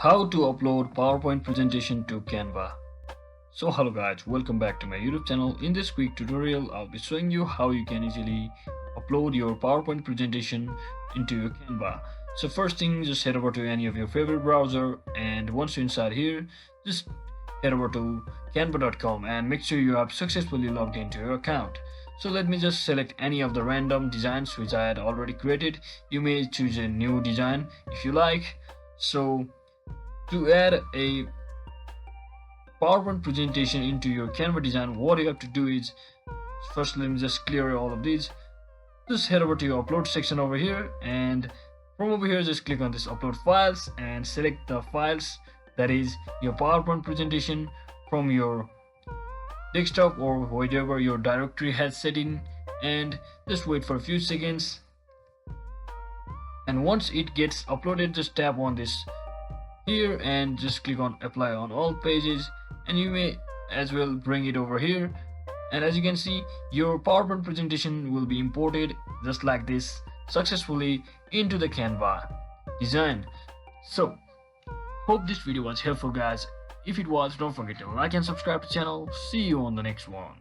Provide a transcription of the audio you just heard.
How to upload PowerPoint presentation to Canva. So hello guys, welcome back to my YouTube channel. In this quick tutorial, I'll be showing you how you can easily upload your PowerPoint presentation into your Canva. So first thing, just head over to any of your favorite browser, and once you're inside here, just head over to canva.com and make sure you have successfully logged into your account. So let me just select any of the random designs which I had already created. You may choose a new design if you like. So to add a PowerPoint presentation into your Canva design, what you have to do is, first let me just clear all of these. Just head over to your upload section over here, and from over here just click on this upload files and select the files, that is your PowerPoint presentation, from your desktop or whatever your directory has set in, and just wait for a few seconds. And once it gets uploaded, just tap on this here and just click on apply on all pages, and you may as well bring it over here. And as you can see, your PowerPoint presentation will be imported just like this successfully into the Canva design. So hope this video was helpful guys. If it was, don't forget to like and subscribe to the channel. See you on the next one.